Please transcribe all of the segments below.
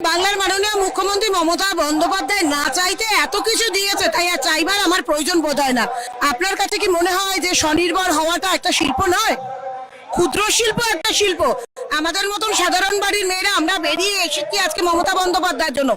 বাংলার মাননীয় মুখ্যমন্ত্রী মমতা বন্দ্যোপাধ্যায় না চাইতে এত কিছু দিয়েছে, তাই আর চাইবার আমার প্রয়োজন বোধ হয় না। আপনার কাছে কি মনে হয় যে স্বনির্ভর হওয়াটা একটা শিল্প নয়? ক্ষুদ্র শিল্প একটা শিল্প। আমাদের মতন সাধারণ বাড়ির মেয়েরা আমরা বেরিয়ে এসেছি আজকে মমতা বন্দ্যোপাধ্যায়ের জন্য।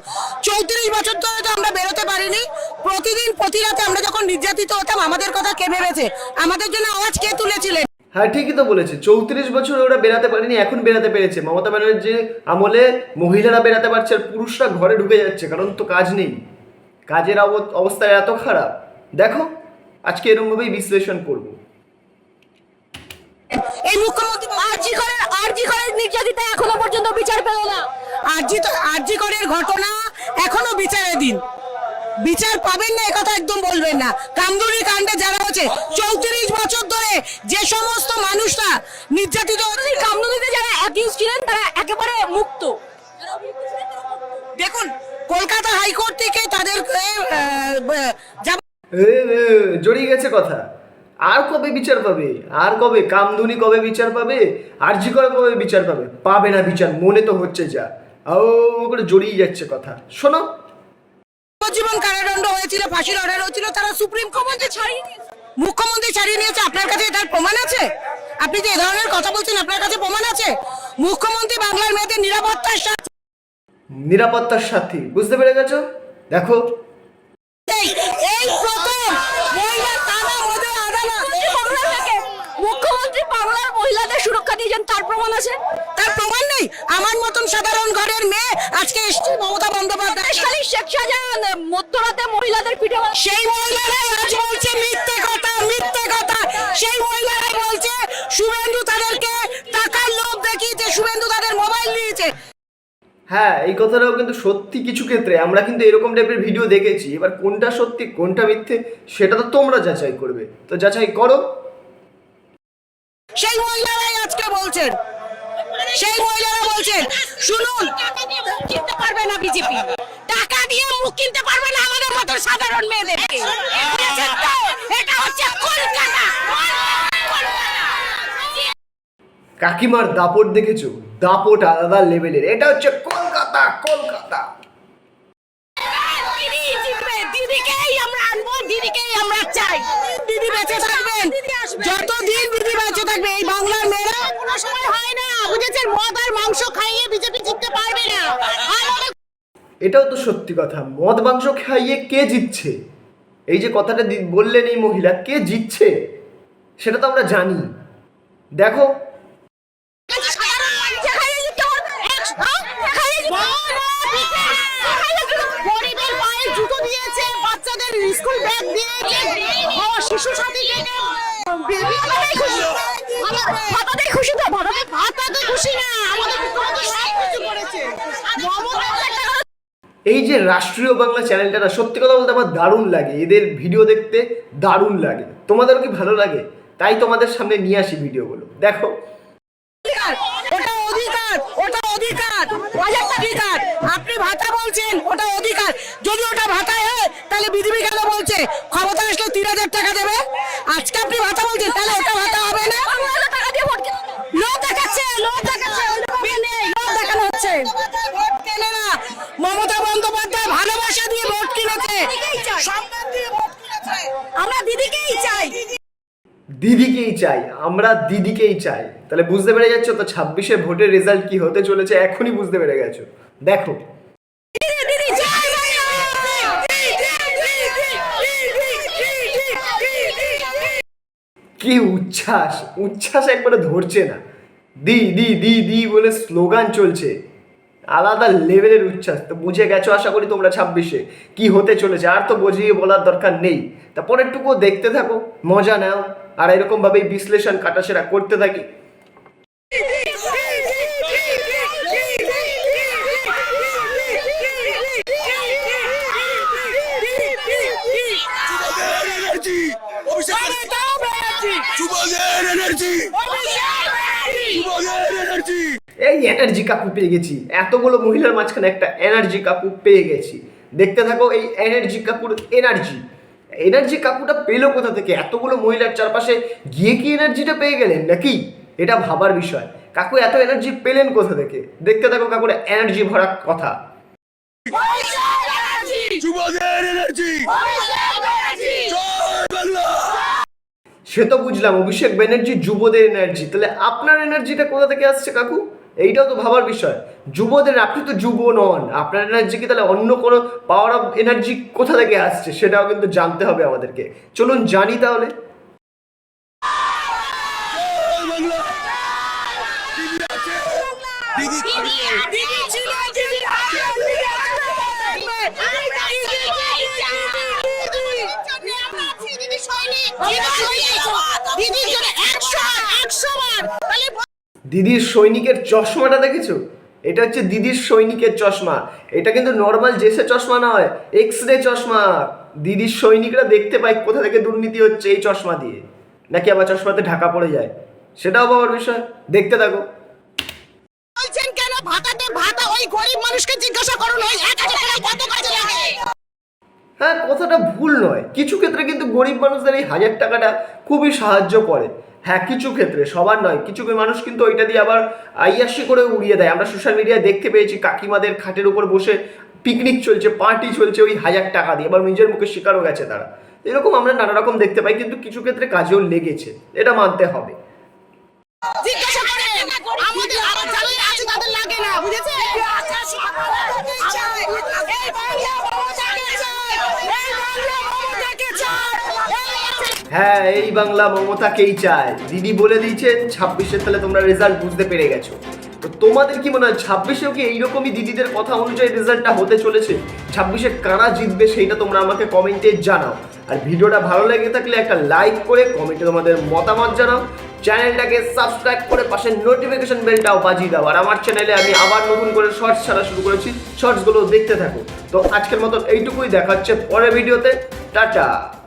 34 বছর ধরে তো আমরা বেরোতে পারিনি। প্রতিদিন প্রতি রাতে আমরা যখন নির্যাতিত হতাম, আমাদের কথা কে ভেবেছে? আমাদের জন্য আওয়াজ কে তুলেছিলেন? হ্যাঁ, ঠিকই তো বলেছে। 34 বছর ওরা বেরাতে পারেনি, এখন বেরাতে পেরেছে। মমতা ব্যানার্জির আমলে মহিলারা বেরাতে পারছে আর পুরুষরা ঘরে ঢুকে যাচ্ছে, কারণ তো কাজ নেই। কাজের অবস্থা এত খারাপ। দেখো, আজকে এরকমভাবেই বিশ্লেষণ করব। এই মুখ্যমন্ত্রী আরজি করের নির্যাতিতা এখনো পর্যন্ত বিচার পেল না। আরজি করের ঘটনা এখনো বিচারাধীন। বিচার পাবেন না একথা একদম বলবেন না। কামদুনি কাণ্ডে যারা হচ্ছে 34 বছর ধরে যে সমস্ত মানুষরা নির্যাতিত হচ্ছে, কামদুনিতে যারা অ্যাকিউজ ছিলেন তারা একেবারে মুক্ত। দেখুন, কলকাতা হাইকোর্ট থেকে তাদেরকে জড়িয়ে গেছে কথা। আর কবে বিচার পাবে? আর কবে? কামধুনি কবে বিচার পাবে? আরজি করে কবে বিচার পাবে? পাবে না বিচার, মনে তো হচ্ছে যা। ও করে জড়িয়ে যাচ্ছে কথা। শোনো, জীবন কারাদণ্ড হয়েছিল, ফাঁসির অর্ডার হয়েছিল, তারা সুপ্রিম কোর্টে মুখ্যমন্ত্রী ছাড়িয়ে নিয়েছে। আপনার কাছে এটার প্রমাণ আছে? আপনি যে এ ধরনের কথা বলছেন, আপনার কাছে প্রমাণ আছে? মুখ্যমন্ত্রী বাংলার মেয়েদের নিরাপত্তার সাথী, বুঝতে পেরে গেছো? দেখো, এই প্রথম মহিলা থানা মধ্যে আদালত মুখ্যমন্ত্রী বাংলার মহিলাদের সুরক্ষা দিয়েছেন, তার প্রমাণ আছে? তার প্রমাণ নেই। আমার মতন সাধারণ ঘরের মেয়ে আজকে এসছে মমতা বন্দ্যোপাধ্যায় শেখ শাহজাহান মধ্যরাতে মহিলাদের পিঠে, সেই মহিলারাই আজ বলছে মিথ্যে কথা, মিথ্যে কথা। সেই মহিলারাই বলছে শুভেন্দু তাদেরকে টাকার লোভ দেখিয়েছে, শুভেন্দু তাদের মোবাইল নিয়েছে। হ্যাঁ, এই কথাটাও কিন্তু সত্যি। কিছু ক্ষেত্রে আমরা কিন্তু এরকম টাইপের ভিডিও দেখেছি। এবার কোনটা সত্যি কোনটা মিথ্যে সেটা তো তোমরা যাচাই করবে। তো যাচাই করো। সেই মহিলারাই আজকে বলছেন, সেই মহিলারা বলছেন, শুনুন, টাকা দিয়ে মুখ কিনতে পারবে না বিজেপি, টাকা দিয়ে মুখ কিনতে পারবে না আমাদের মতো সাধারণ মেয়েদেরকে। এটা হচ্ছে কলকাতা। কাকিমার দাপট দেখেছো? দাপট আলাদা লেভেলের। এটা হচ্ছে কলকাতা, কলকাতা। দিদিকেই আমরা আনবো, দিদিকেই আমরা চাই। দিদি বেঁচে থাকবেন, যতদিন দিদি বেঁচে থাকবে এই বাংলার মেয়েরা কোনো সময় হয় না, বুঝেছেন? মদ আর মাংস খাইয়ে বিজেপি জিততে পারবে না। এটাও তো সত্যি কথা। মদ মাংস খাইয়ে কে জিতছে? এই যে কথাটা বললেন এই মহিলা, কে জিতছে সেটা তো আমরা জানি। দেখো, স্কুল ব্যাগ দিয়েছে, শিশু সাথী খুশি তো, ভাতাতে খুশি না, আমাদের করেছে। এই যে রাষ্ট্রীয় বাংলা চ্যানেলটা, সত্যি কথা বলতে আমার দারুণ লাগে। এদের ভিডিও দেখতে দারুণ লাগে। তোমাদেরও কি ভালো লাগে? তাই তোমাদের সামনে নিয়ে আসি ভিডিওগুলো। দেখো, ওটা অধিকার, ওটা অধিকার, অধিকার। আপনি ভাতা বলছেন, ওটা অধিকার। যদি ওটা ভাতায় হয় তাহলে বিজেপি কেন বলছে ক্ষমতা আসলে 3000 টাকা দেবে? আজকে আপনি ভাতা বলছেন, তাহলে ওটা ভাতা হবে না? লোক দেখাচ্ছে, লোক দেখাচ্ছে, লোক দেখানো হচ্ছে। ভোট কেনে না, মমতা বন্দ্যোপাধ্যায় ভালোবাসা দিয়ে ভোট কিনেছে, সম্মান দিয়ে ভোট কিনেছে। আমরা দিদিকেই চাই, দিদিকেই চাই, আমরা দিদিকেই চাই। তাহলে বুঝতে পেরে যাচ্ছ তো 26-এ ভোটের রেজাল্ট কি হতে চলেছে? এখনই বুঝতে পেরে গেছো। দেখো, কি উচ্ছ্বাস! উচ্ছ্বাস একবারে ধরছে না। দি দি দি দি বলে স্লোগান চলছে, আলাদা লেভেলের উচ্ছ্বাস। তো বুঝে গেছো আশা করি তোমরা 26-এ কি হতে চলেছে। আর তো বুঝিয়ে বলার দরকার নেই। তা পরেরটুকু দেখতে থাকো, মজা নাও, আর এরকমভাবেই বিশ্লেষণ কাটাছেড়া করতে থাকি। এই এনার্জি কাকু পেয়ে গেছি। এতগুলো মহিলার মাঝখানে একটা এনার্জি কাকু পেয়ে গেছি। দেখতে থাকো এই এনার্জি কাকুর এনার্জি। এনার্জি কাকুটা পেলো কোথা থেকে? এতগুলো মহিলার চারপাশে গিয়ে কি এনার্জিটা পেয়ে গেলেন নাকি? এটা ভাবার বিষয়। কাকু এত এনার্জি পেলেন কোথা থেকে? দেখতে থাকো কাকুর এনার্জি ভরা কথা। যুবদের এনার্জি জয় বাংলা। সে তো বুঝলাম অভিষেক ব্যানার্জি যুবদের এনার্জি, তাহলে আপনার এনার্জিটা কোথা থেকে আসছে কাকু? এইটাও তো ভাবার বিষয়। যুবদের, আপনি তো যুব নন, আপনার এনার্জি কি তাহলে অন্য কোনো পাওয়ার অফ এনার্জি কোথা থেকে আসছে সেটাও কিন্তু জানতে হবে আমাদেরকে। চলুন জানি তাহলে। জয় বাংলা। দিদি আছে, দিদি থাকবে। দিদি ছিল, দিদি আছে, দিদি দিদির সৈনিকের চশমাটা দেখেছো? এটা হচ্ছে দিদির সৈনিকের চশমা। এটা কিন্তু নর্মাল জেসে চশমা নয়, এক্স রে চশমা। দিদির সৈনিকরা দেখতে পায় কোথা থেকে দুর্নীতি হচ্ছে এই চশমা দিয়ে, নাকি আবার চশমাতে ঢাকা পড়ে যায়, সেটাও ভাবার বিষয়। দেখতে থাকো। বলছেন কেন ভাতাতে ভাতা ওই গরিব মানুষকে জিজ্ঞাসা করুন ওই 1000 টাকা কত কাজে লাগে। হ্যাঁ, কথাটা ভুল নয়। কিছু ক্ষেত্রে কিন্তু গরিব মানুষদের এই 1000 টাকাটা খুবই সাহায্য করে। হ্যাঁ, কিছু ক্ষেত্রে, সবার নয়। কিছু মানুষ কিন্তু ওইটা দিয়ে আবার আইয়াসি করে উড়িয়ে দেয়। আমরা সোশ্যাল মিডিয়ায় দেখতে পেয়েছি কাকিমাদের খাটের উপর বসে পিকনিক চলছে, পার্টি চলছে ওই 1000 টাকা দিয়ে, আবার নিজের মুখে শিকারও গেছে তারা। এরকম আমরা নানা রকম দেখতে পাই, কিন্তু কিছু ক্ষেত্রে কাজেও লেগেছে, এটা মানতে হবে। জিজ্ঞাসা করেন আমাদের আরো যারা আছে তাদের লাগে না, বুঝেছেন? এই বাংলা মমতাকে চায়, এই বাংলা মমতাকে চায়। হ্যাঁ, এই বাংলা মমতাকেই চায়। দিদি বলে দিয়েছেন 26-এ, তাহলে তোমরা রেজাল্ট বুঝতে পেরে গেছো। তো তোমাদের কি মনে হয় 26-এও কি এইরকমই দিদিদের কথা অনুযায়ী রেজাল্টটা হতে চলেছে? 26-এ কারা জিতবে সেইটা তোমরা আমাকে কমেন্টে জানাও। আর ভিডিওটা ভালো লেগে থাকলে একটা লাইক করে কমেন্টে তোমাদের মতামত জানাও। চ্যানেলটাকে সাবস্ক্রাইব করে পাশে নোটিফিকেশন বেলটাও বাজিয়ে দাও। আর আমার চ্যানেলে আমি আবার নতুন করে শর্টস ছাড়া শুরু করেছি, শর্টসগুলো দেখতে থাকো। তো আজকের মতো এইটুকুই, দেখা হচ্ছে পরের ভিডিওতে। টাটা।